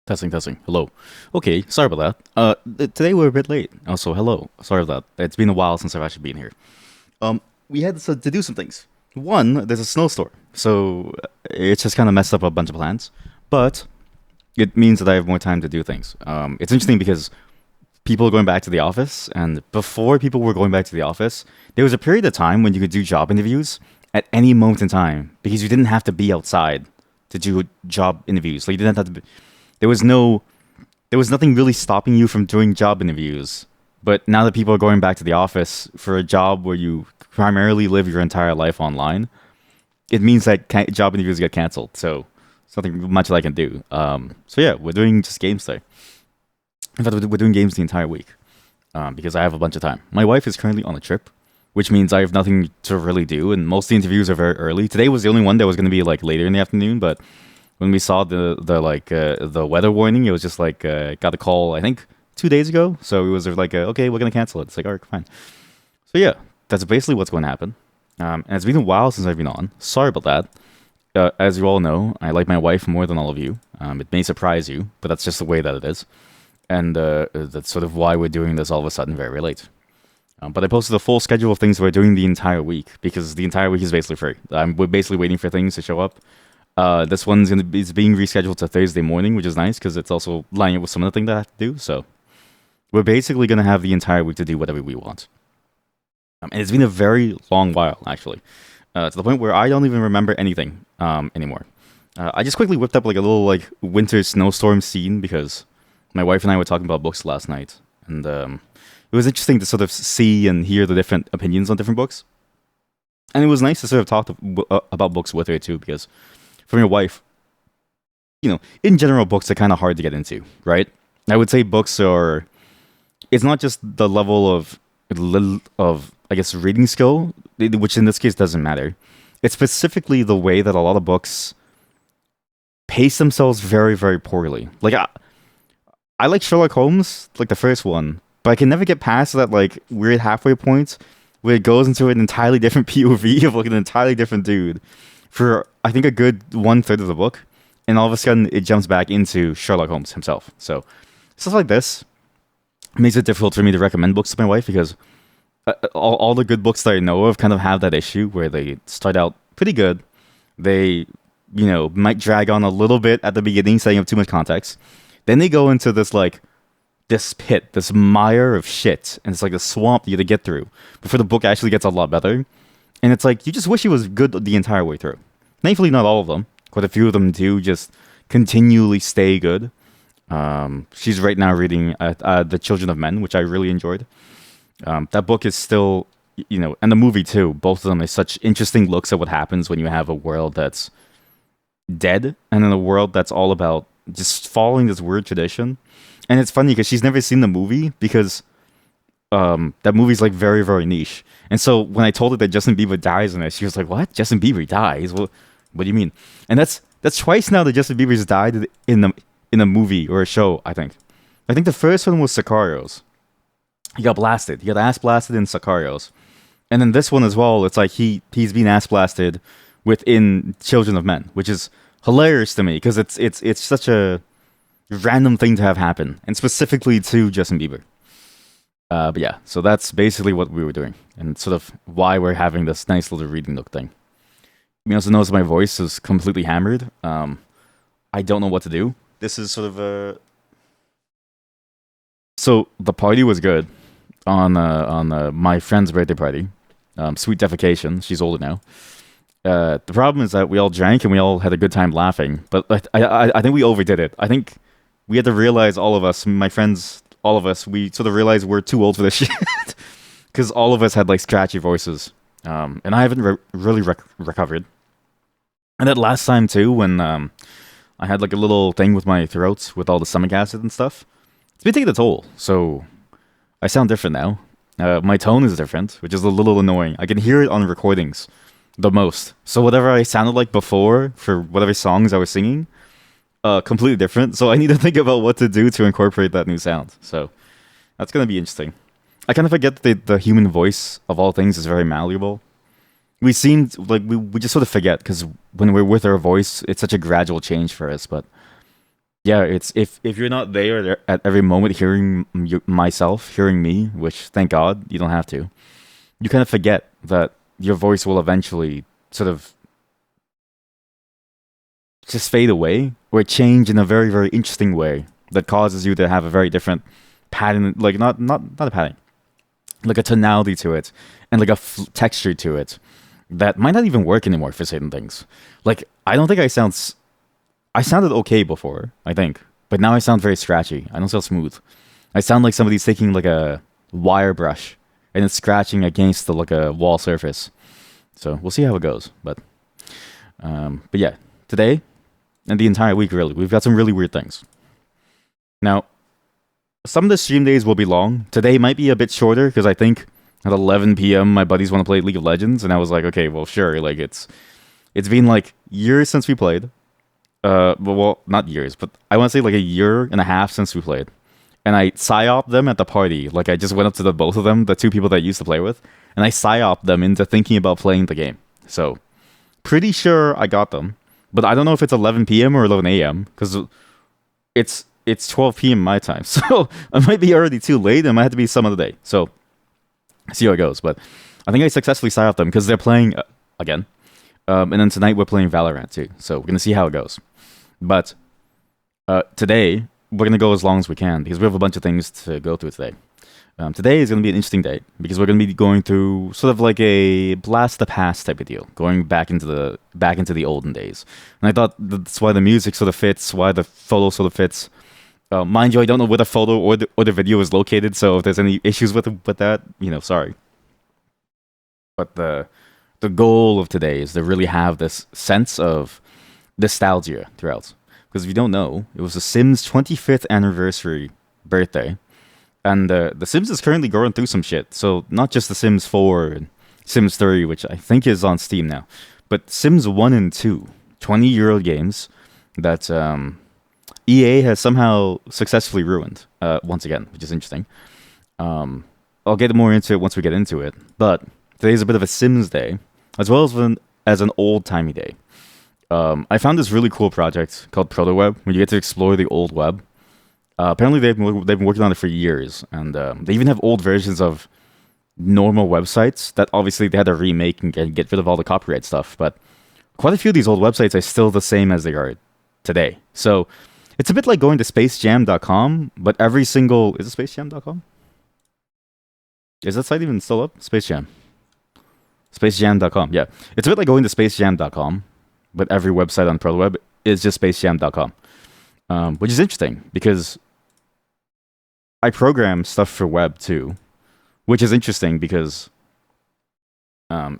Testing, testing. Hello. Okay, sorry about that. Today we're a bit late. Also, hello. Sorry about that. It's been a while since I've actually been here. We had to do some things. One, there's a snowstorm, so it's just kind of messed up a bunch of plans. But it means that I have more time to do things. It's interesting because people are going back to the office, and before people were going back to the office, there was a period of time when you could do job interviews at any moment in time because you didn't have to be outside to do job interviews. Like you didn't have to. There was no there was nothing really stopping you from doing job interviews. But now that people are going back to the office for a job where you primarily live your entire life online, it means that job interviews get canceled. So it's nothing much that I can do. So yeah, we're doing just games today. In fact, we're doing games the entire week because I have a bunch of time. My wife is currently on a trip, which means I have nothing to really do, and most of the interviews are very early. Today was the only one that was going to be like later in the afternoon, but when we saw the weather warning, it was just like got a call I think 2 days ago, so it was like okay, we're gonna cancel it. It's like all right, fine. So yeah, that's basically what's going to happen. And it's been a while since I've been on. Sorry about that. As you all know, I like my wife more than all of you. It may surprise you, but that's just the way that it is, and that's sort of why we're doing this all of a sudden very late. But I posted a full schedule of things we're doing the entire week because the entire week is basically free. We're basically waiting for things to show up. This one's it's being rescheduled to Thursday morning, which is nice because it's also lining up with some other thing that I have to do. So we're basically gonna have the entire week to do whatever we want. And it's been a very long while, actually, to the point where I don't even remember anything anymore. I just quickly whipped up like a little like winter snowstorm scene because my wife and I were talking about books last night, and it was interesting to sort of see and hear the different opinions on different books. And it was nice to sort of talk about books with her too, because from your wife, in general, books are kind of hard to get into, right? I would say books are. It's not just the level of I guess reading skill, which in this case doesn't matter. It's specifically the way that a lot of books pace themselves very, very poorly. Like I like Sherlock Holmes, like the first one, but I can never get past that like weird halfway point where it goes into an entirely different POV of like an entirely different dude for I think a good 1/3 of the book, and all of a sudden it jumps back into Sherlock Holmes himself. So stuff like this makes it difficult for me to recommend books to my wife because all the good books that I know of kind of have that issue where they start out pretty good. They, might drag on a little bit at the beginning, setting up too much context. Then they go into this pit, this mire of shit, and it's like a swamp you have to get through before the book actually gets a lot better. And it's like you just wish it was good the entire way through. Thankfully, not all of them. Quite a few of them do just continually stay good. She's right now reading The Children of Men, which I really enjoyed. That book is still, and the movie too. Both of them are such interesting looks at what happens when you have a world that's dead and then a world that's all about just following this weird tradition. And it's funny because she's never seen the movie because that movie's like very, very niche. And so when I told her that Justin Bieber dies in it, she was like, "What? Justin Bieber dies? Well, what do you mean?" And that's twice now that Justin Bieber's died in a movie or a show. I think the first one was Sicarios. He got blasted. He got ass blasted in Sicarios, and then this one as well. It's like he's been ass blasted within Children of Men, which is hilarious to me because it's such a random thing to have happen, and specifically to Justin Bieber. But yeah, so that's basically what we were doing, and sort of why we're having this nice little reading nook thing. You also notice my voice is completely hammered. I don't know what to do. This is sort of a. So the party was good on my friend's birthday party. Sweet defecation. She's older now. The problem is that we all drank and we all had a good time laughing, but I think we overdid it. I think we had to realize, all of us, my friends, all of us, we sort of realized we're too old for this shit because all of us had like scratchy voices, and I haven't really recovered. And that last time too, when I had like a little thing with my throat with all the stomach acid and stuff, it's been taking a toll. So I sound different now. My tone is different, which is a little annoying. I can hear it on recordings the most. So whatever I sounded like before for whatever songs I was singing, completely different. So I need to think about what to do to incorporate that new sound. So that's gonna be interesting. I kind of forget that the human voice of all things is very malleable. We seem like we just sort of forget because when we're with our voice, it's such a gradual change for us. But Yeah, it's if you're not there at every moment hearing myself, hearing me, which thank God you don't have to, you kind of forget that your voice will eventually sort of just fade away or change in a very, very interesting way that causes you to have a very different pattern, like not a pattern, like a tonality to it and like a texture to it that might not even work anymore for certain things. Like I don't think I sounded okay before, I think, but now I sound very scratchy. I don't sound smooth. I sound like somebody's taking like a wire brush and it's scratching against the like a wall surface. So we'll see how it goes. But yeah, today and the entire week really, we've got some really weird things. Now, some of the stream days will be long. Today might be a bit shorter because I think at 11 p.m. my buddies want to play League of Legends, and I was like, okay, well, sure. Like it's been like years since we played. Well, not years, but I want to say like a year and a half since we played. And I psyoped them at the party. Like I just went up to the both of them, the two people that I used to play with, and I psyoped them into thinking about playing the game. So pretty sure I got them, but I don't know if it's 11 p.m. or 11 a.m. because it's 12 p.m. my time. So I might be already too late. It might have to be some other day. So see how it goes. But I think I successfully psyoped them because they're playing again. And then tonight we're playing Valorant too. So we're gonna see how it goes. But today we're gonna go as long as we can because we have a bunch of things to go through today. Today is gonna be an interesting day because we're gonna be going through sort of like a blast the past type of deal, going back into the olden days. And I thought that's why the music sort of fits, why the photo sort of fits. Mind you, I don't know where the photo or the video is located, so if there's any issues with that, sorry. But the goal of today is to really have this sense of nostalgia throughout. Because if you don't know, it was the Sims 25th anniversary birthday, and the Sims is currently going through some shit. So not just the Sims 4 and Sims 3, which I think is on Steam now, but Sims 1 and 2, 20-year-old games that EA has somehow successfully ruined once again, which is interesting. I'll get more into it once we get into it, but today's a bit of a Sims day, as well as an old-timey day. I found this really cool project called ProtoWeb, where you get to explore the old web. Apparently, they've been working on it for years, and they even have old versions of normal websites that obviously they had to remake and get rid of all the copyright stuff. But quite a few of these old websites are still the same as they are today. So it's a bit like going to spacejam.com, but every single... Is it spacejam.com? Is that site even still up? Space Jam. Spacejam.com, yeah. It's a bit like going to spacejam.com, but every website on ProtoWeb is just spacejam.com. Which is interesting, because I program stuff for web too, which is interesting because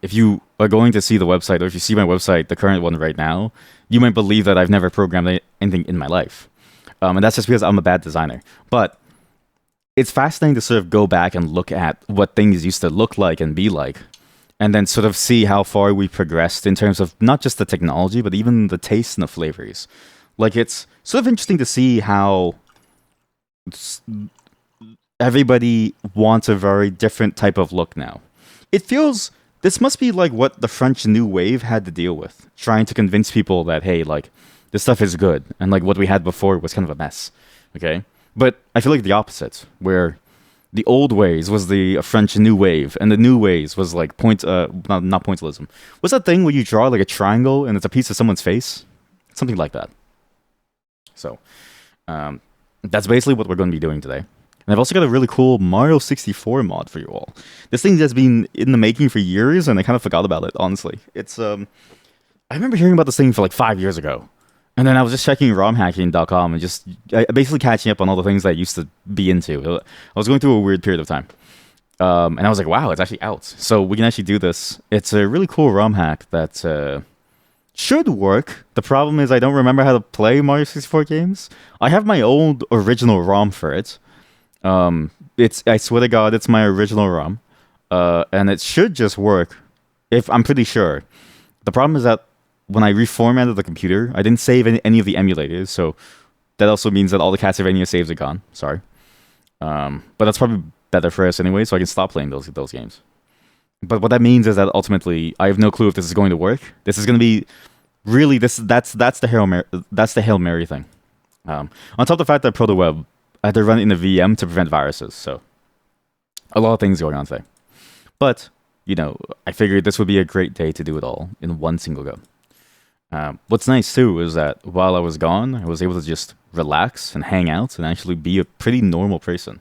if you are going to see the website, or if you see my website, the current one right now, you might believe that I've never programmed anything in my life. And that's just because I'm a bad designer. But it's fascinating to sort of go back and look at what things used to look like and be like, and then sort of see how far we progressed in terms of not just the technology, but even the taste and the flavors. Like, it's sort of interesting to see how everybody wants a very different type of look now. It feels... This must be like what the French New Wave had to deal with, trying to convince people that, hey, like, this stuff is good, and like what we had before was kind of a mess, okay? But I feel like the opposite, where the old ways was the French New Wave, and the new ways was like not pointillism. What's that thing where you draw like a triangle and it's a piece of someone's face? Something like that. So, that's basically what we're going to be doing today. And I've also got a really cool Mario 64 mod for you all. This thing has been in the making for years, and I kind of forgot about it, honestly. It's, I remember hearing about this thing for like 5 years ago. And then I was just checking romhacking.com and just basically catching up on all the things that I used to be into. I was going through a weird period of time. And I was like, wow, it's actually out. So we can actually do this. It's a really cool ROM hack that should work. The problem is I don't remember how to play Mario 64 games. I have my old original ROM for it. I swear to God, it's my original ROM. And it should just work, if I'm pretty sure. The problem is that when I reformatted the computer, I didn't save any of the emulators, so that also means that all the Castlevania saves are gone. Sorry. But that's probably better for us anyway, so I can stop playing those games. But what that means is that ultimately, I have no clue if this is going to work. This is going to be really that's the Hail Mary thing. On top of the fact that ProtoWeb had to run in a VM to prevent viruses, so a lot of things going on today. But I figured this would be a great day to do it all in one single go. What's nice too is that while I was gone, I was able to just relax and hang out and actually be a pretty normal person.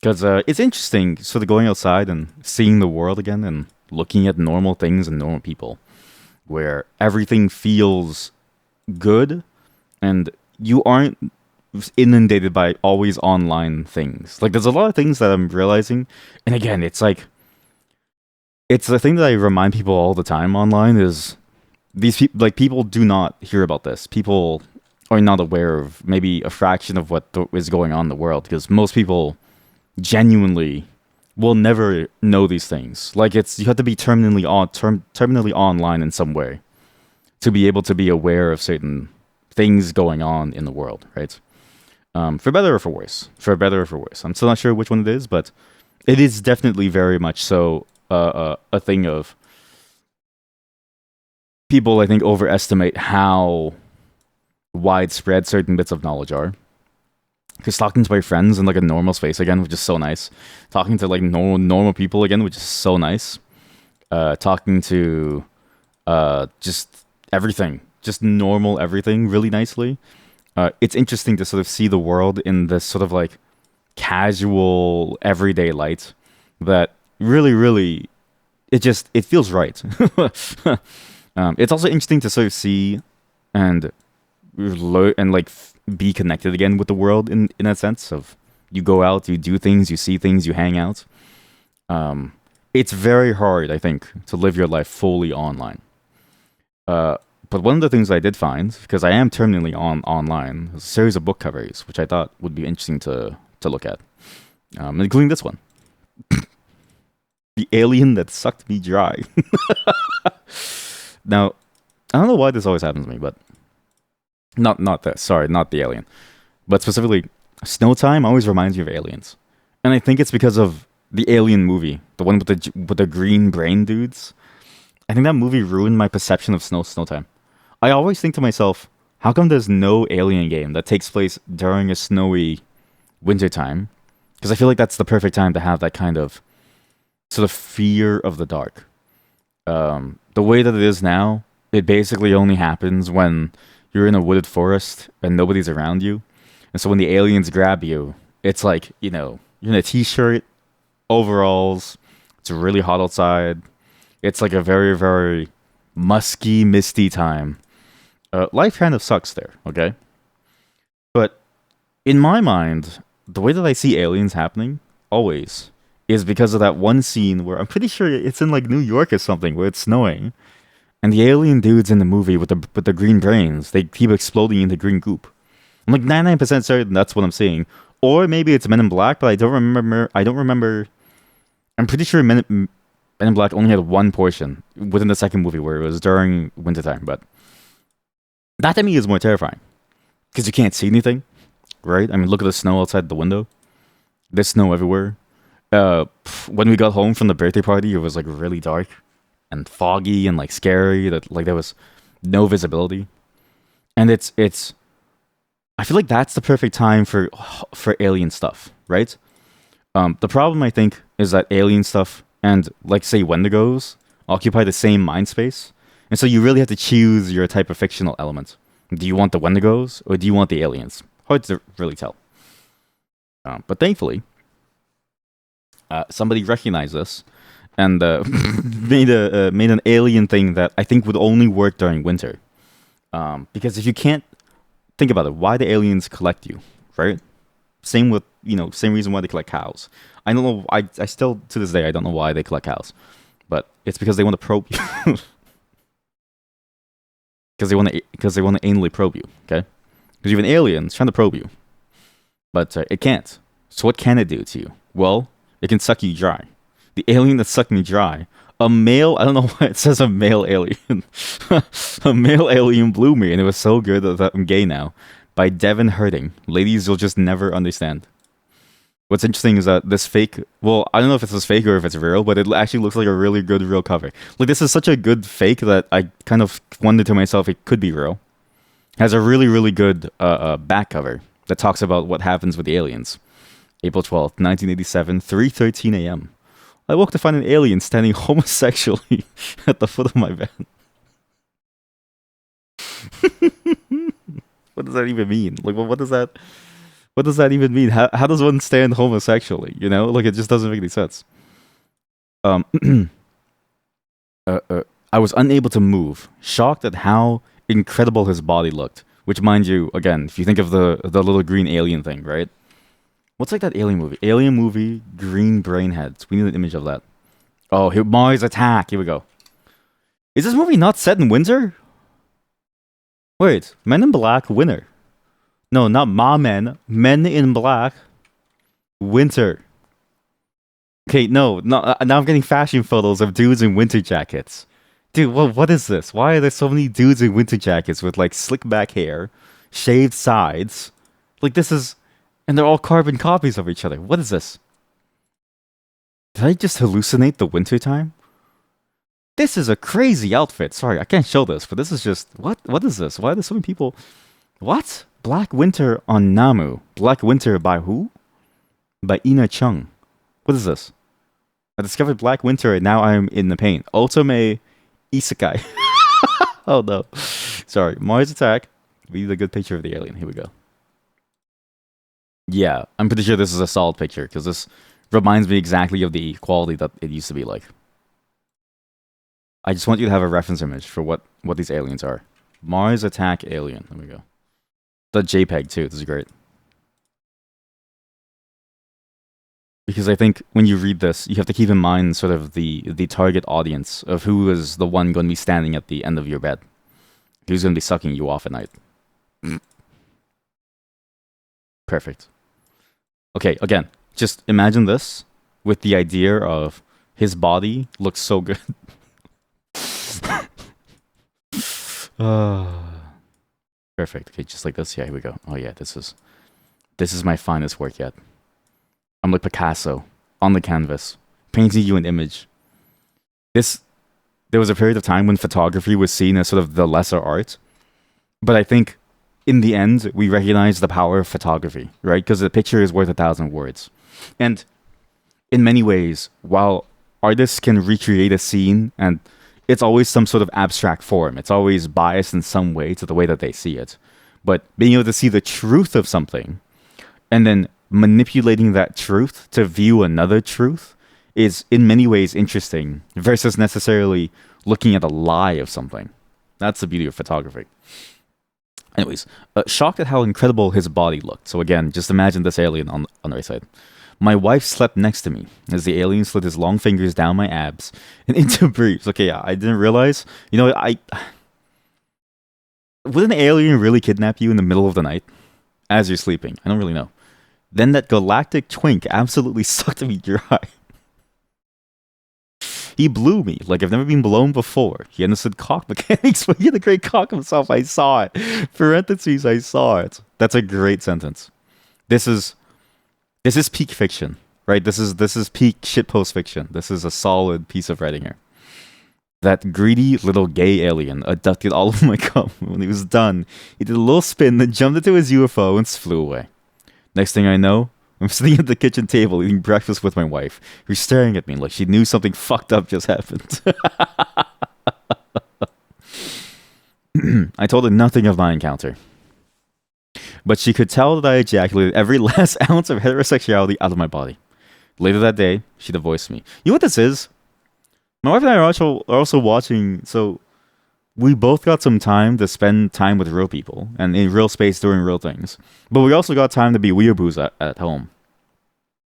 Because it's interesting, sort of going outside and seeing the world again and looking at normal things and normal people, where everything feels good and you aren't inundated by always online things. Like, there's a lot of things that I'm realizing, and again, it's like, it's the thing that I remind people all the time online is these people, like, people do not hear about this. People are not aware of maybe a fraction of what is going on in the world, because most people genuinely will never know these things. Like, you have to be terminally online in some way to be able to be aware of certain things going on in the world, right? For better or for worse. For better or for worse. I'm still not sure which one it is, but it is definitely very much so a thing of people, I think, overestimate how widespread certain bits of knowledge are. Because talking to my friends in like a normal space again, which is so nice. Talking to like normal people again, which is so nice. Talking to just everything, just normal everything, really nicely. It's interesting to sort of see the world in this sort of like casual, everyday light that really, it feels right. It's also interesting to sort of see and like be connected again with the world in a sense of you go out, you do things, you see things, you hang out. It's very hard, I think, to live your life fully online. But one of the things I did find, because I am terminally online, was a series of book covers, which I thought would be interesting to look at, including this one. The Alien That Sucked Me Dry. Now, I don't know why this always happens to me, but not that. Sorry, not the alien, but specifically, snow time always reminds me of aliens, and I think it's because of the Alien movie, the one with the green brain dudes. I think that movie ruined my perception of snow time. I always think to myself, how come there's no Alien game that takes place during a snowy winter time? Because I feel like that's the perfect time to have that kind of sort of fear of the dark. The way that it is now, it basically only happens when you're in a wooded forest and nobody's around you. And so when the aliens grab you, it's like, you're in a t-shirt, overalls, it's really hot outside. It's like a very, very musky, misty time. Life kind of sucks there, okay? But in my mind, the way that I see aliens happening, always, is because of that one scene where I'm pretty sure it's in like New York or something where it's snowing, and the alien dudes in the movie with the green brains, they keep exploding into green goop. I'm like 99% certain that's what I'm seeing, or maybe it's Men in Black, but I don't remember. I'm pretty sure Men in Black only had one portion within the second movie where it was during wintertime, but that to me is more terrifying because you can't see anything, right? I mean, look at the snow outside the window. There's snow everywhere. When we got home from the birthday party, it was like really dark and foggy and like scary. That like there was no visibility, and it's. I feel like that's the perfect time for alien stuff, right? The problem I think is that alien stuff and like say Wendigos occupy the same mind space, and so you really have to choose your type of fictional element. Do you want the Wendigos or do you want the aliens? Hard to really tell. But thankfully, somebody recognized this and made an alien thing that I think would only work during winter. Because if you can't think about it, why the aliens collect you, right? Same reason why they collect cows. I don't know. I still to this day I don't know why they collect cows, but it's because they want to probe you. Because they want to anally probe you. Okay, because you have an alien trying to probe you, but it can't. So what can it do to you? Well, it can suck you dry. The alien that sucked me dry. A male, I don't know why it says a male alien. A male alien blew me, and it was so good that I'm gay now. By Devin Herding. Ladies, you'll just never understand. What's interesting is that this fake, well, I don't know if it's fake or if it's real, but it actually looks like a really good real cover. Like, this is such a good fake that I kind of wondered to myself it could be real. Has a really, really good back cover that talks about what happens with the aliens. April 12th, 1987, 3:13 a.m. I woke to find an alien standing homosexually at the foot of my bed. What does that even mean? Like, what does that? What does that even mean? How does one stand homosexually? You know, like it just doesn't make any sense. Um, I was unable to move, shocked at how incredible his body looked. Which, mind you, again, if you think of the little green alien thing, right? What's like that alien movie? Alien movie, green brain heads. We need an image of that. Oh, here, Mars Attack. Here we go. Is this movie not set in winter? Wait, Men in Black, winter. No, not Ma Men. Men in Black, winter. Okay, no. Now I'm getting fashion photos of dudes in winter jackets. Dude, what is this? Why are there so many dudes in winter jackets with like slick back hair, shaved sides? Like this is, and they're all carbon copies of each other. What is this? Did I just hallucinate the winter time? This is a crazy outfit. Sorry, I can't show this, but this is just what? What is this? Why are there so many people? What? Black Winter on Namu. Black Winter by who? By Ina Chung. What is this? I discovered Black Winter and now I'm in the pain. Otome Isekai. Oh no. Sorry. Mars Attack. We need a good picture of the alien. Here we go. Yeah, I'm pretty sure this is a solid picture because this reminds me exactly of the quality that it used to be like. I just want you to have a reference image for what these aliens are. Mars Attack Alien. There we go. The JPEG too. This is great. Because I think when you read this, you have to keep in mind sort of the target audience of who is the one going to be standing at the end of your bed. Who's going to be sucking you off at night. Perfect. Okay, again, just imagine this with the idea of his body looks so good. Perfect. Okay, just like this. Yeah, here we go. Oh yeah, this is my finest work yet. I'm like Picasso on the canvas, painting you an image. There was a period of time when photography was seen as sort of the lesser art, but I think in the end we recognize the power of photography, right? Because the picture is worth 1,000 words, and in many ways, while artists can recreate a scene and it's always some sort of abstract form. It's always biased in some way to the way that they see it. But being able to see the truth of something and then manipulating that truth to view another truth is in many ways interesting versus necessarily looking at a lie of something. That's the beauty of photography. Anyways, shocked at how incredible his body looked. So again, just imagine this alien on the right side. My wife slept next to me as the alien slid his long fingers down my abs and into briefs. Okay, yeah, I didn't realize. You know, would an alien really kidnap you in the middle of the night as you're sleeping? I don't really know. Then that galactic twink absolutely sucked me dry. He blew me like I've never been blown before. He understood cock mechanics, but he had a great cock himself. I saw it. Parentheses, I saw it. That's a great sentence. This is peak fiction, right? This is peak shitpost fiction. This is a solid piece of writing here. That greedy little gay alien abducted all of my cum. When he was done, he did a little spin, then jumped into his UFO and flew away. Next thing I know, I'm sitting at the kitchen table eating breakfast with my wife, who's staring at me like she knew something fucked up just happened. I told her nothing of my encounter, but she could tell that I ejaculated every last ounce of heterosexuality out of my body. Later that day, she divorced me. You know what this is? My wife and I are also watching, so we both got some time to spend time with real people and in real space doing real things. But we also got time to be weeaboos at home.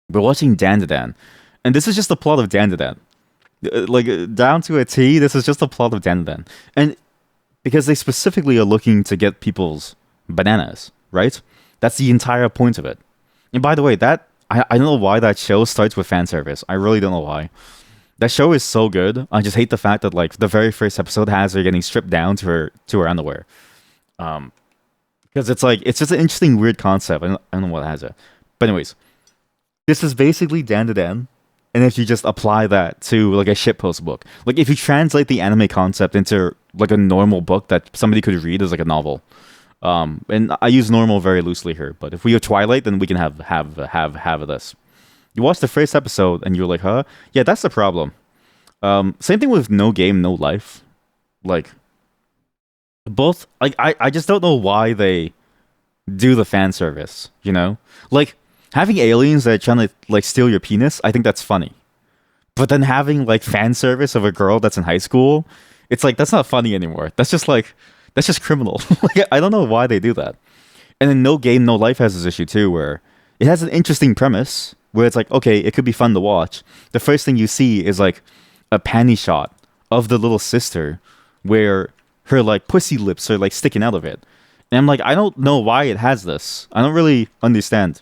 We're watching Dan, and this is just the plot of Dan. Like, down to a T, this is just the plot of Dan. And because they specifically are looking to get people's bananas, right? That's the entire point of it. And by the way, that I don't know why that show starts with fan service. I really don't know why. That show is so good. I just hate the fact that like the very first episode has her getting stripped down to her underwear. Because it's like it's just an interesting weird concept. I don't know what has it. But anyways, this is basically Dan. And if you just apply that to like a shitpost book, like if you translate the anime concept into like a normal book that somebody could read as like a novel, And I use normal very loosely here, but if we have Twilight, then we can have this. You watch the first episode and you're like, huh? Yeah, that's the problem. Same thing with No Game, No Life. Like both, like I just don't know why they do the fan service. You know, like having aliens that are trying to like steal your penis. I think that's funny. But then having like fan service of a girl that's in high school, it's like that's not funny anymore. That's just criminal. Like I don't know why they do that. And then No Game No Life has this issue too, where it has an interesting premise where it's like, okay, it could be fun to watch. The first thing you see is like a panty shot of the little sister where her like pussy lips are like sticking out of it. And I'm like, I don't know why it has this. I don't really understand.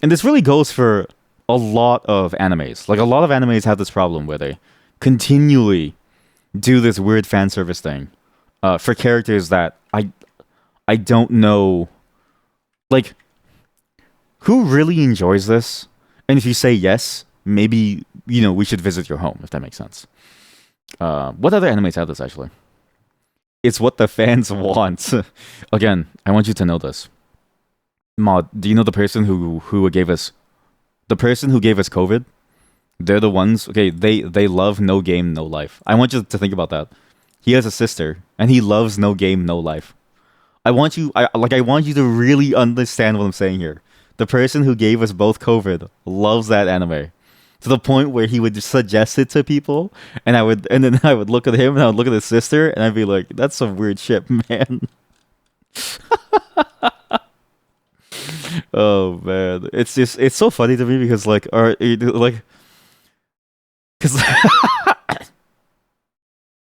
And this really goes for a lot of animes. Like a lot of animes have this problem where they continually do this weird fan service thing for characters that I don't know. Like, who really enjoys this? And if you say yes, maybe we should visit your home if that makes sense. What other animes have this actually? It's what the fans want. Again, I want you to know this. Mod, do you know the person who gave us COVID? They're the ones. Okay, they love No Game No Life. I want you to think about that. He has a sister, and he loves No Game No Life. I want you to really understand what I'm saying here. The person who gave us both COVID loves that anime to the point where he would just suggest it to people, and then I would look at him and I would look at his sister, and I'd be like, "That's some weird shit, man." Oh man, it's so funny to me because because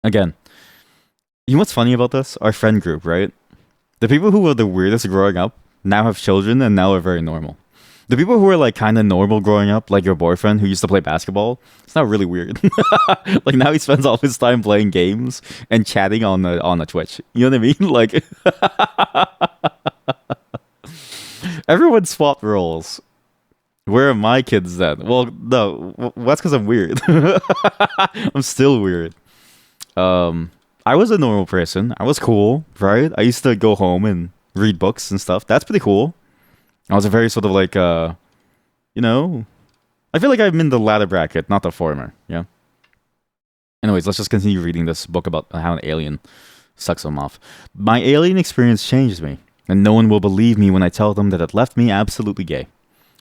again, you know what's funny about this? Our friend group, right? The people who were the weirdest growing up now have children and now are very normal. The people who were like kind of normal growing up, like your boyfriend who used to play basketball, it's not really weird. Like now he spends all his time playing games and chatting on the Twitch. You know what I mean? Like everyone swapped roles. Where are my kids then? Well, no, that's because I'm weird. I'm still weird. I was a normal person. I was cool, right? I used to go home and read books and stuff. That's pretty cool. I was a very sort of like, I feel like I'm in the latter bracket, not the former. Yeah. Anyways, let's just continue reading this book about how an alien sucks them off. My alien experience changed me, and no one will believe me when I tell them that it left me absolutely gay.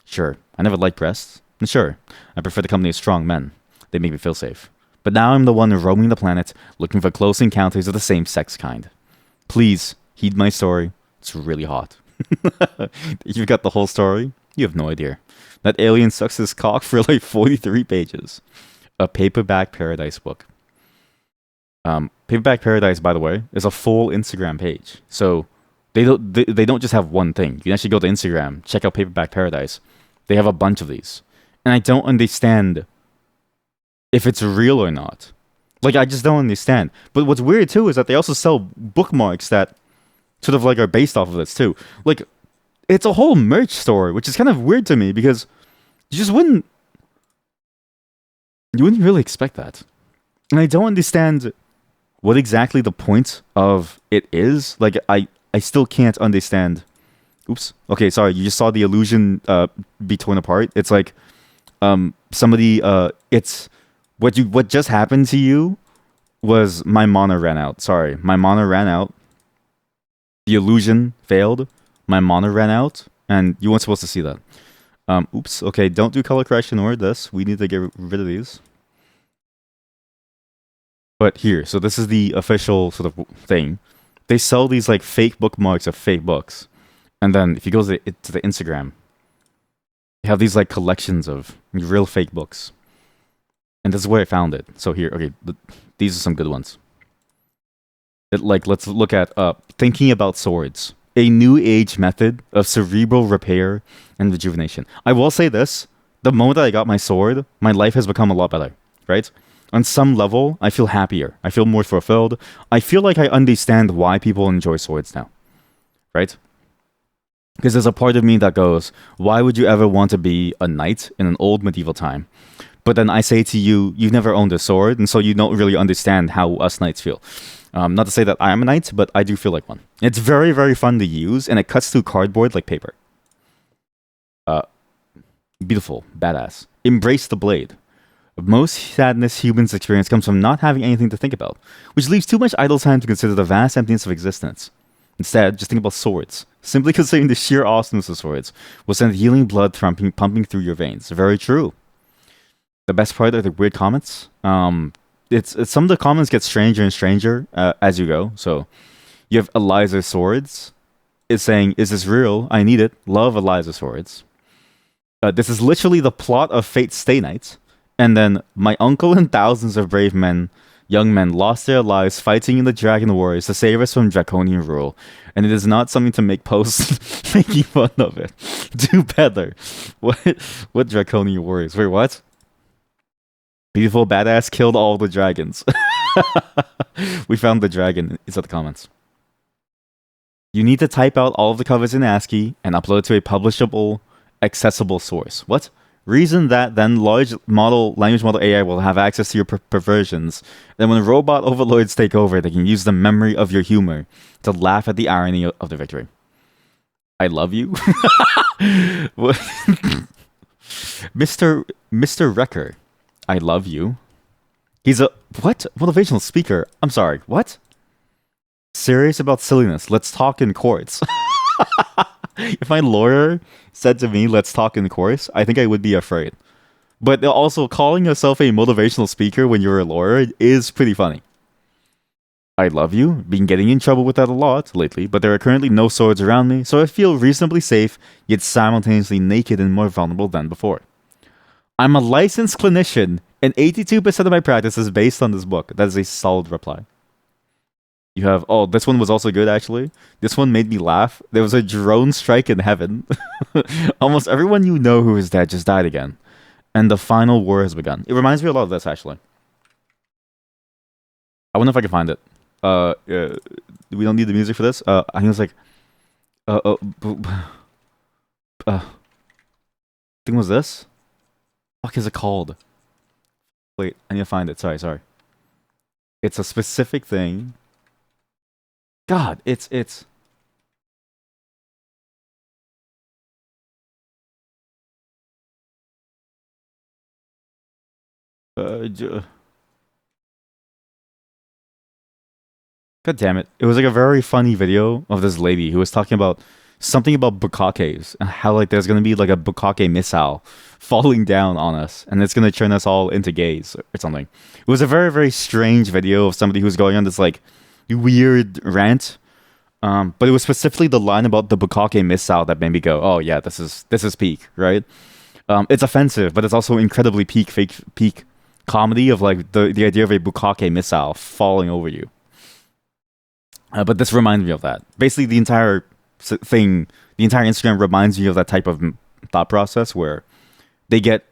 Sure, I never liked breasts, and sure, I prefer the company of strong men. They make me feel safe. But now I'm the one roaming the planet, looking for close encounters of the same sex kind. Please, heed my story. It's really hot. You've got the whole story? You have no idea. That alien sucks his cock for like 43 pages. A Paperback Paradise book. Paperback Paradise, by the way, is a full Instagram page. So they don't just have one thing. You can actually go to Instagram, check out Paperback Paradise. They have a bunch of these. And I don't understand if it's real or not. Like, I just don't understand. But what's weird, too, is that they also sell bookmarks that sort of, like, are based off of this, too. Like, it's a whole merch store, which is kind of weird to me, because you just wouldn't really expect that. And I don't understand what exactly the point of it is. Like, I still can't understand. Oops. Okay, sorry. You just saw the illusion be torn apart. It's like somebody. It's what just happened to you was my mana ran out. Sorry, my mana ran out. The illusion failed. My mana ran out, and you weren't supposed to see that. Oops. Okay, don't do color correction or this. We need to get rid of these. But here, so this is the official sort of thing. They sell these like fake bookmarks of fake books, and then if you go to the Instagram, you have these like collections of real fake books. And this is where I found it. So here, okay, these are some good ones. Let's look at Thinking About Swords, a new age method of cerebral repair and rejuvenation. I will say this: the moment that I got my sword, my life has become a lot better. Right? On some level, I feel happier. I feel more fulfilled. I feel like I understand why people enjoy swords now. Right? Because there's a part of me that goes, why would you ever want to be a knight in an old medieval time? But then I say to you, you've never owned a sword, and so you don't really understand how us knights feel. Not to say that I am a knight, but I do feel like one. It's very, very fun to use, and it cuts through cardboard like paper. Uh, Beautiful, badass. Embrace the blade. Most sadness humans experience comes from not having anything to think about, which leaves too much idle time to consider the vast emptiness of existence. Instead, just think about swords. Simply considering the sheer awesomeness of swords will send healing blood pumping through your veins. Very true. The best part are the weird comments. It's some of the comments get stranger and stranger as you go. So you have Eliza Swords. Is saying, "Is this real? I need it. Love Eliza Swords." This is literally the plot of Fate's Stay Night. And then my uncle and thousands of brave men, young men, lost their lives fighting in the Dragon Wars to save us from draconian rule. And it is not something to make posts making fun of it. Do better. What draconian warriors? Wait, what? Beautiful badass killed all the dragons. We found the dragon. It's at the comments. You need to type out all of the covers in ASCII and upload to a publishable, accessible source. What? Reason that then language model AI will have access to your perversions. Then when robot overlords take over, they can use the memory of your humor to laugh at the irony of the victory. I love you. Mr. Wrecker. I love you. He's a what? Motivational speaker. I'm sorry. What? Serious about silliness. Let's talk in courts. If my lawyer said to me, "Let's talk in courts," I think I would be afraid. But also, calling yourself a motivational speaker when you're a lawyer is pretty funny. I love you. Been getting in trouble with that a lot lately, but there are currently no swords around me, so I feel reasonably safe, yet simultaneously naked and more vulnerable than before. I'm a licensed clinician, and 82% of my practice is based on this book. That is a solid reply. You have, oh, this one was also good, actually. This one made me laugh. There was a drone strike in heaven. Almost everyone you know who is dead just died again. And the final war has begun. It reminds me a lot of this, actually. I wonder if I can find it. We don't need the music for this. I think it's like... I think it was this? Fuck is it called? Wait, I need to find it. Sorry. It's a specific thing. God, it's God damn it. It was like a very funny video of this lady who was talking about something about bukakes and how like there's gonna be like a bukake missile falling down on us and it's gonna turn us all into gays or something. It was a very, very strange video of somebody who's going on this like weird rant. But it was specifically the line about the bukake missile that made me go, "Oh yeah, this is peak, right?" It's offensive, but it's also incredibly peak comedy of like the idea of a bukake missile falling over you. But this reminds me of that. Basically, the entire thing, the entire Instagram reminds me of that type of thought process where they get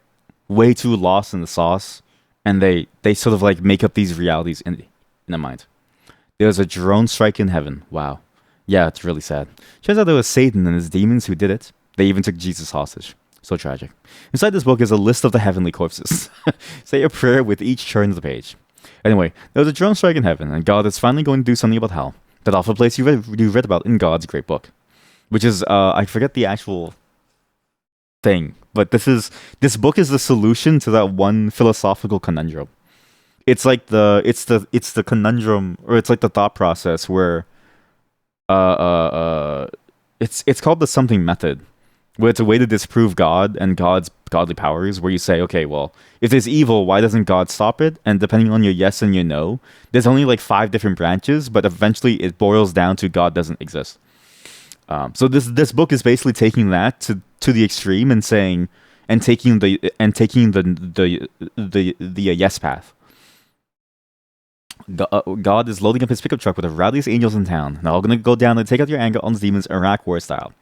way too lost in the sauce and they sort of like make up these realities in their mind. There's a drone strike in heaven. Wow. Yeah, it's really sad. Turns out there was Satan and his demons who did it. They even took Jesus hostage. So tragic. Inside this book is a list of the heavenly corpses. Say a prayer with each turn of the page. Anyway, there was a drone strike in heaven, and God is finally going to do something about hell. That awful place you read about in God's great book. Which is, I forget the actual thing, but this book is the solution to that one philosophical conundrum. It's like it's the conundrum, or it's like the thought process where it's called the something method, where it's a way to disprove God and God's godly powers, where you say, okay, well, if there's evil, why doesn't God stop it? And depending on your yes and your no, there's only like 5 different branches, but eventually it boils down to God doesn't exist. So this book is basically taking that to the extreme and saying and taking the yes path. God is loading up his pickup truck with the rowdiest angels in town. They're all gonna go down and take out your anger on the demons Iraq war style.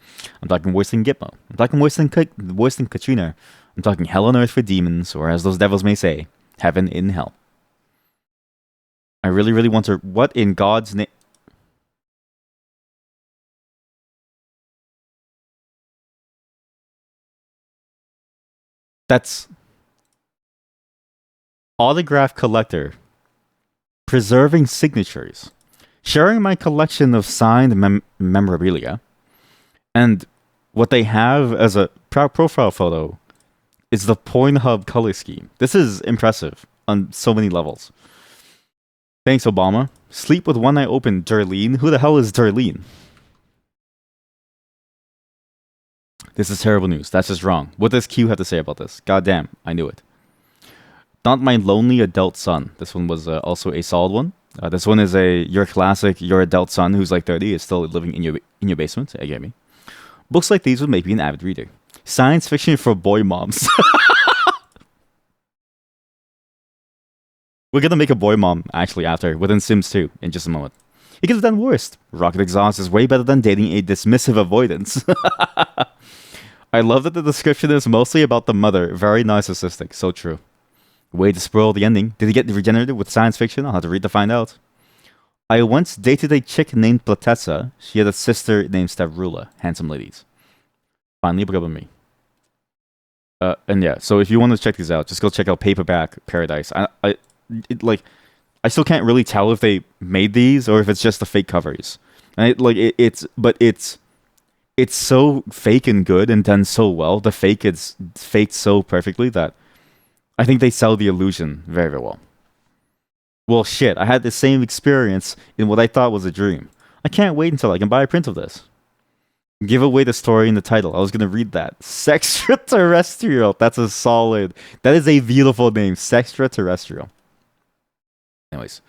I'm talking worse than Gitmo. I'm talking worse than Katrina. I'm talking hell on earth for demons, or as those devils may say, heaven in hell. I really, really want to. What in God's name? That's autograph collector preserving signatures. sharing my collection of signed memorabilia, and what they have as a profile photo is the Pornhub color scheme. This is impressive on so many levels. Thanks, Obama. Sleep with one eye open, Darlene. Who the hell is Darlene? This is terrible news. That's just wrong. What does Q have to say about this? God damn, I knew it. Not my lonely adult son. This one was also a solid one. This one is your classic. Your adult son who's like 30 is still living in your basement. I get me. Books like these would make me an avid reader. Science fiction for boy moms. We're gonna make a boy mom actually after within Sims 2 in just a moment. It could have done worse. Rocket exhaust is way better than dating a dismissive avoidance. I love that the description is mostly about the mother. Very narcissistic. So true. Way to spoil the ending. Did he get regenerated with science fiction? I'll have to read to find out. I once dated a chick named Platessa. She had a sister named Stavrula. Handsome ladies. Finally broke up with me. And yeah, so if you want to check these out, just go check out Paperback Paradise. I still can't really tell if they made these or if it's just the fake covers. And it's so fake and good and done so well. The fake is faked so perfectly that I think they sell the illusion very, very well. Well, shit, I had the same experience in what I thought was a dream. I can't wait until I can buy a print of this. Give away the story in the title. I was going to read that. Sextraterrestrial. That's a solid. That is a beautiful name. Sextraterrestrial. Anyways,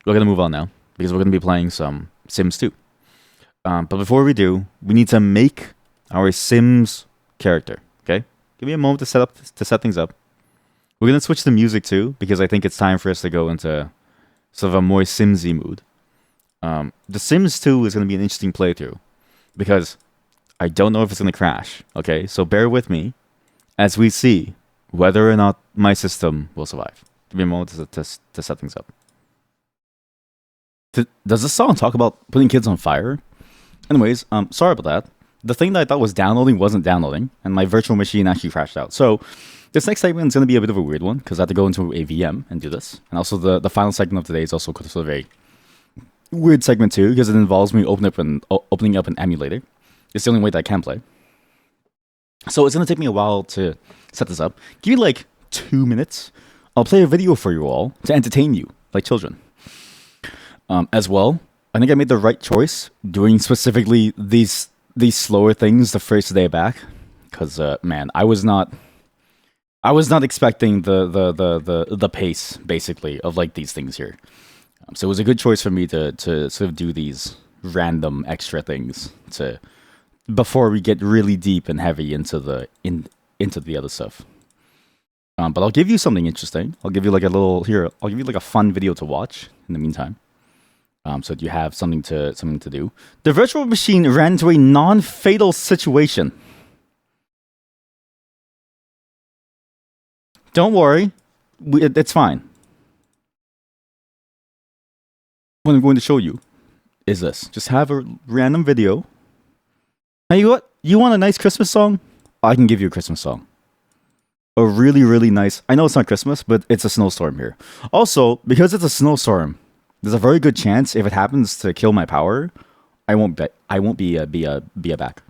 we're going to move on now because we're going to be playing some Sims 2. But before we do, we need to make our Sims character. Okay? Give me a moment to set things up. We're going to switch the music too because I think it's time for us to go into sort of a more Simsy mood. The Sims 2 is going to be an interesting playthrough because I don't know if it's going to crash. Okay? So bear with me as we see whether or not my system will survive. Give me a moment to set things up. Does this song talk about putting kids on fire? Anyways, sorry about that. The thing that I thought was downloading wasn't downloading, and my virtual machine actually crashed out. So this next segment is going to be a bit of a weird one, because I have to go into a VM and do this. And also the final segment of today is also sort of a weird segment too, because it involves me opening up an emulator. It's the only way that I can play. So it's going to take me a while to set this up. Give me like 2 minutes. I'll play a video for you all to entertain you, like children. As well, I think I made the right choice doing specifically these slower things the first day back, because man, I was not expecting the pace basically of like these things here. So it was a good choice for me to sort of do these random extra things before we get really deep and heavy into the other stuff. But I'll give you something interesting. I'll give you like I'll give you like a fun video to watch in the meantime. So that you have something to do. The virtual machine ran into a non-fatal situation. Don't worry, it's fine. What I'm going to show you is this. Just have a random video. Hey, you want a nice Christmas song? I can give you a Christmas song. A really, really nice. I know it's not Christmas, but it's a snowstorm here. Also, because it's a snowstorm, there's a very good chance if it happens to kill my power, I won't be back.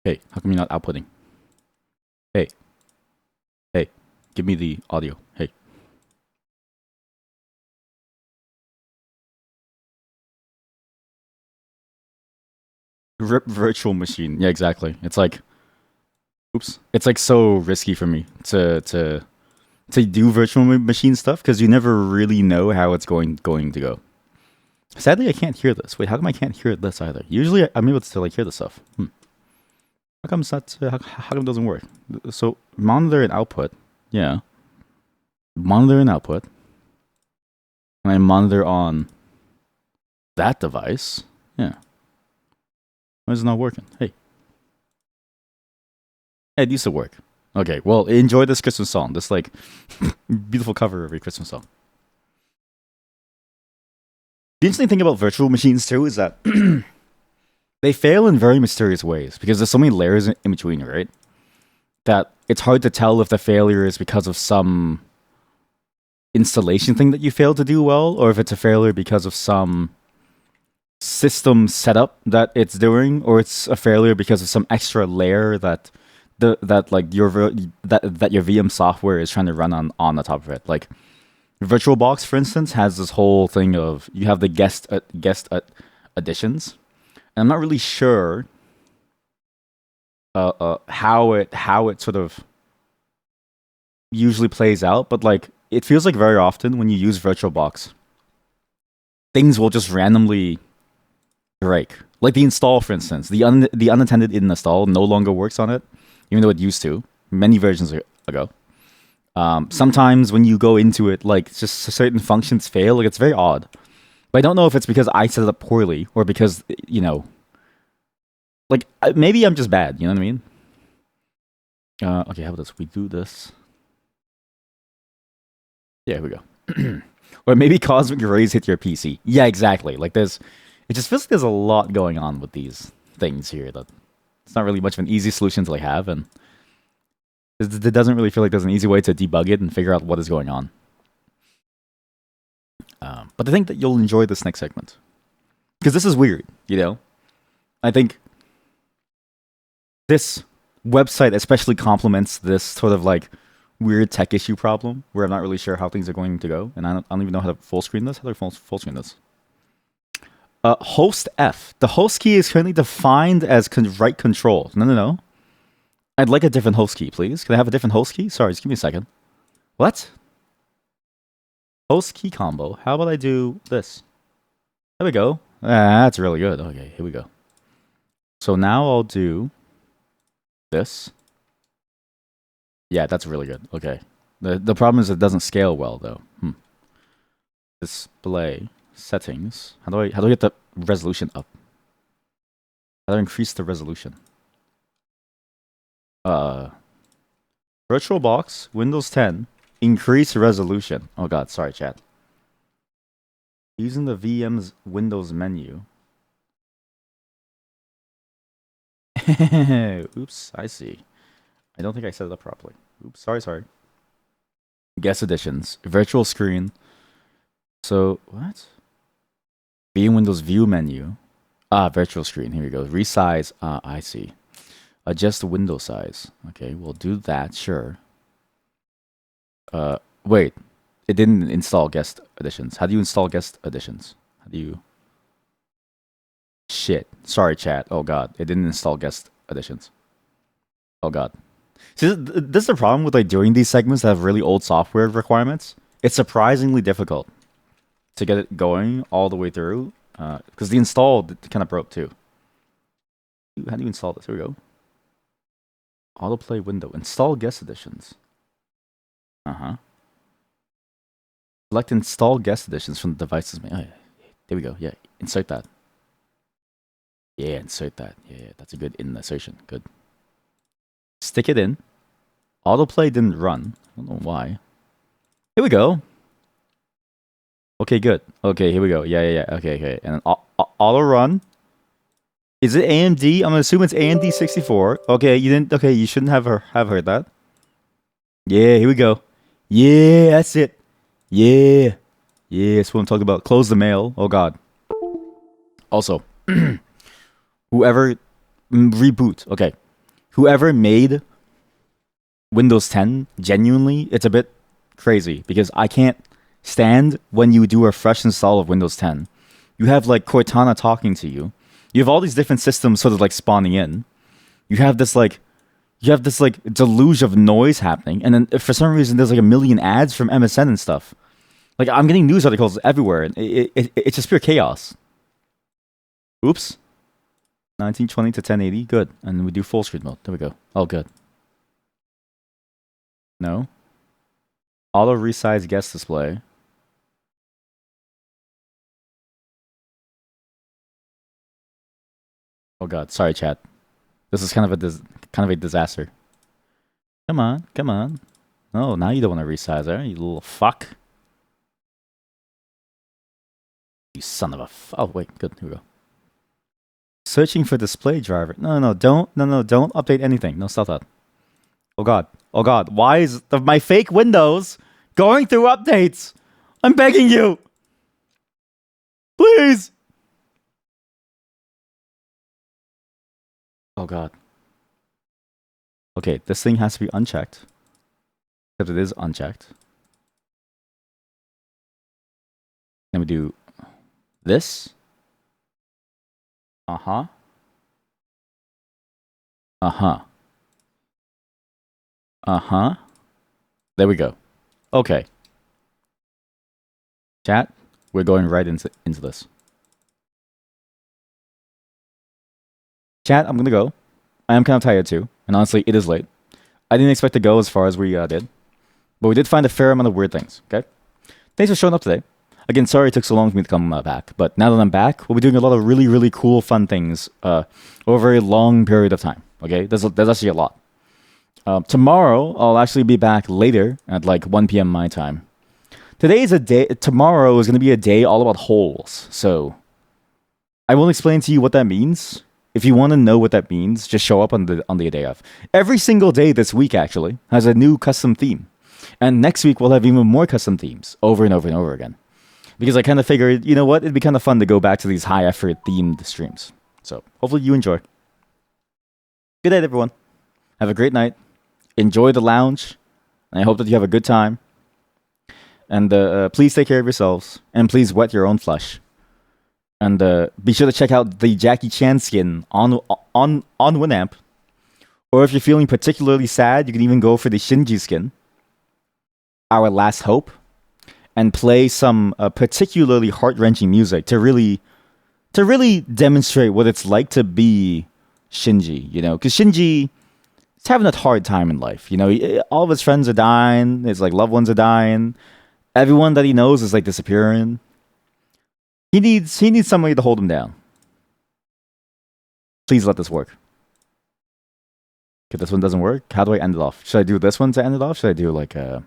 Hey, how come you're not outputting? Hey, give me the audio. Hey. Virtual machine. Yeah, exactly. It's like, oops. It's like so risky for me to do virtual machine stuff because you never really know how it's going to go. Sadly, I can't hear this. Wait, how come I can't hear this either? Usually, I'm able to like hear the stuff. How come it's not? How come it doesn't work? So monitor and output. Yeah. Monitor and output. And I monitor on that device. Yeah. Why is it not working? Hey. It used to work. Okay, well, enjoy this Christmas song. This, like, beautiful cover of a Christmas song. The interesting thing about virtual machines, too, is that they fail in very mysterious ways because there's so many layers in between, right? That it's hard to tell if the failure is because of some installation thing that you failed to do well, or if it's a failure because of some system setup that it's doing, or it's a failure because of some extra layer that that your VM software is trying to run on the top of it. Like VirtualBox, for instance, has this whole thing of you have the guest additions, and I'm not really sure how it sort of usually plays out, but like it feels like very often when you use VirtualBox, things will just randomly break. Like the install, for instance, the unattended install no longer works on it, even though it used to many versions ago. Sometimes when you go into it, like just certain functions fail. Like it's very odd. But I don't know if it's because I set it up poorly or because like maybe I'm just bad. You know what I mean? Okay, how about this? We do this. Yeah, here we go. Or maybe cosmic rays hit your PC. Yeah, exactly. Like it just feels like there's a lot going on with these things here that it's not really much of an easy solution to like have, and it doesn't really feel like there's an easy way to debug it and figure out what is going on. But I think that you'll enjoy this next segment because this is weird. I think this website especially complements this sort of like weird tech issue problem where I'm not really sure how things are going to go, and I don't even know how to full screen this. How do I full screen this? Host F. The host key is currently defined as write control. No. I'd like a different host key, please. Can I have a different host key? Sorry, just give me a second. What? Host key combo. How about I do this? There we go. That's really good. Okay, here we go. So now I'll do this. Yeah, that's really good. Okay. The problem is it doesn't scale well though. Display settings. How do I get the resolution up? How do I increase the resolution? VirtualBox, Windows 10, increase resolution. Oh god, sorry chat. Using the VM's Windows menu. Oops, I see. I don't think I set it up properly. Oops, sorry. Guest additions. Virtual screen. So, what? VM Windows view menu. Virtual screen. Here we go. Resize. I see. Adjust the window size. Okay, we'll do that, sure. Wait. It didn't install guest additions. How do you install guest additions? How do you... Shit. Sorry, chat. Oh god. It didn't install guest additions. Oh god. See, this is the problem with like doing these segments that have really old software requirements. It's surprisingly difficult to get it going all the way through. Because the install kind of broke too. How do you install this? Here we go. Autoplay window. Install guest additions. Select install guest additions from the devices. Oh, yeah. There we go. Yeah. Insert that. Yeah, insert that. Yeah, that's a good insertion. Good. Stick it in. Autoplay didn't run. I don't know why. Here we go. Okay, good. Okay, here we go. Yeah. Okay. And auto run. Is it AMD? I'm gonna assume it's AMD 64. Okay, you didn't. Okay, you shouldn't have heard that. Yeah, here we go. Yeah, that's it. Yeah, that's what I'm talking about. Close the mail. Oh god. Also, whoever reboot. Okay, whoever made Windows 10 genuinely, it's a bit crazy because I can't stand when you do a fresh install of Windows 10. You have like Cortana talking to you. You have all these different systems sort of like spawning in. You have this deluge of noise happening, and then for some reason there's like a million ads from MSN and stuff. Like I'm getting news articles everywhere, and it's just pure chaos. Oops. 1920 to 1080, good. And we do full screen mode. There we go. Oh, good. No. Auto resize guest display. Oh god, sorry chat. This is kind of a disaster. Come on. No, now you don't want to resize, right? You little fuck. You son of a oh wait, good. Here we go. Searching for display driver. No, don't update anything. No, stop that. Oh god. Why is my fake Windows Going through updates. I'm begging you. Please. Oh god. Okay, this thing has to be unchecked. Except it is unchecked. Then we do this. Uh-huh. Uh-huh. Uh-huh. There we go. Okay. Chat, we're going right into this. Chat, I'm gonna go. I am kind of tired too, and honestly, it is late. I didn't expect to go as far as we did, but we did find a fair amount of weird things, okay? Thanks for showing up today. Again, sorry it took so long for me to come back, but now that I'm back, we'll be doing a lot of really, really cool, fun things over a very long period of time, okay? There's actually a lot. Tomorrow, I'll actually be back later at like 1 p.m. my time. Tomorrow is going to be a day all about holes, so I won't explain to you what that means. If you want to know what that means, just show up on the day of. Every single day this week, actually, has a new custom theme. And next week, we'll have even more custom themes over and over and over again. Because I kind of figured, you know what, it'd be kind of fun to go back to these high-effort themed streams. So, hopefully you enjoy. Good night, everyone. Have a great night. Enjoy the lounge. And I hope that you have a good time. And please take care of yourselves. And please wet your own flesh. And be sure to check out the Jackie Chan skin on Winamp. Or if you're feeling particularly sad, you can even go for the Shinji skin. Our last hope. And play some particularly heart-wrenching music to really demonstrate what it's like to be Shinji, you know? Because Shinji is having a hard time in life. You know, all of his friends are dying. His like loved ones are dying. Everyone that he knows is like disappearing. He needs somebody to hold him down. Please let this work. Okay, this one doesn't work. How do I end it off? Should I do this one to end it off? Should I do like a...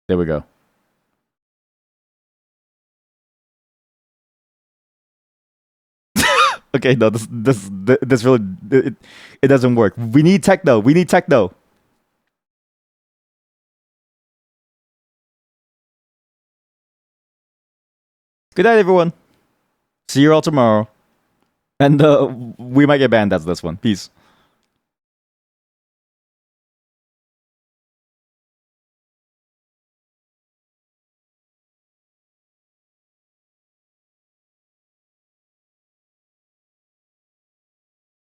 There we go. Okay, no, this really it doesn't work. We need techno. We need techno. Good night, everyone. See you all tomorrow. And we might get banned as this one. Peace.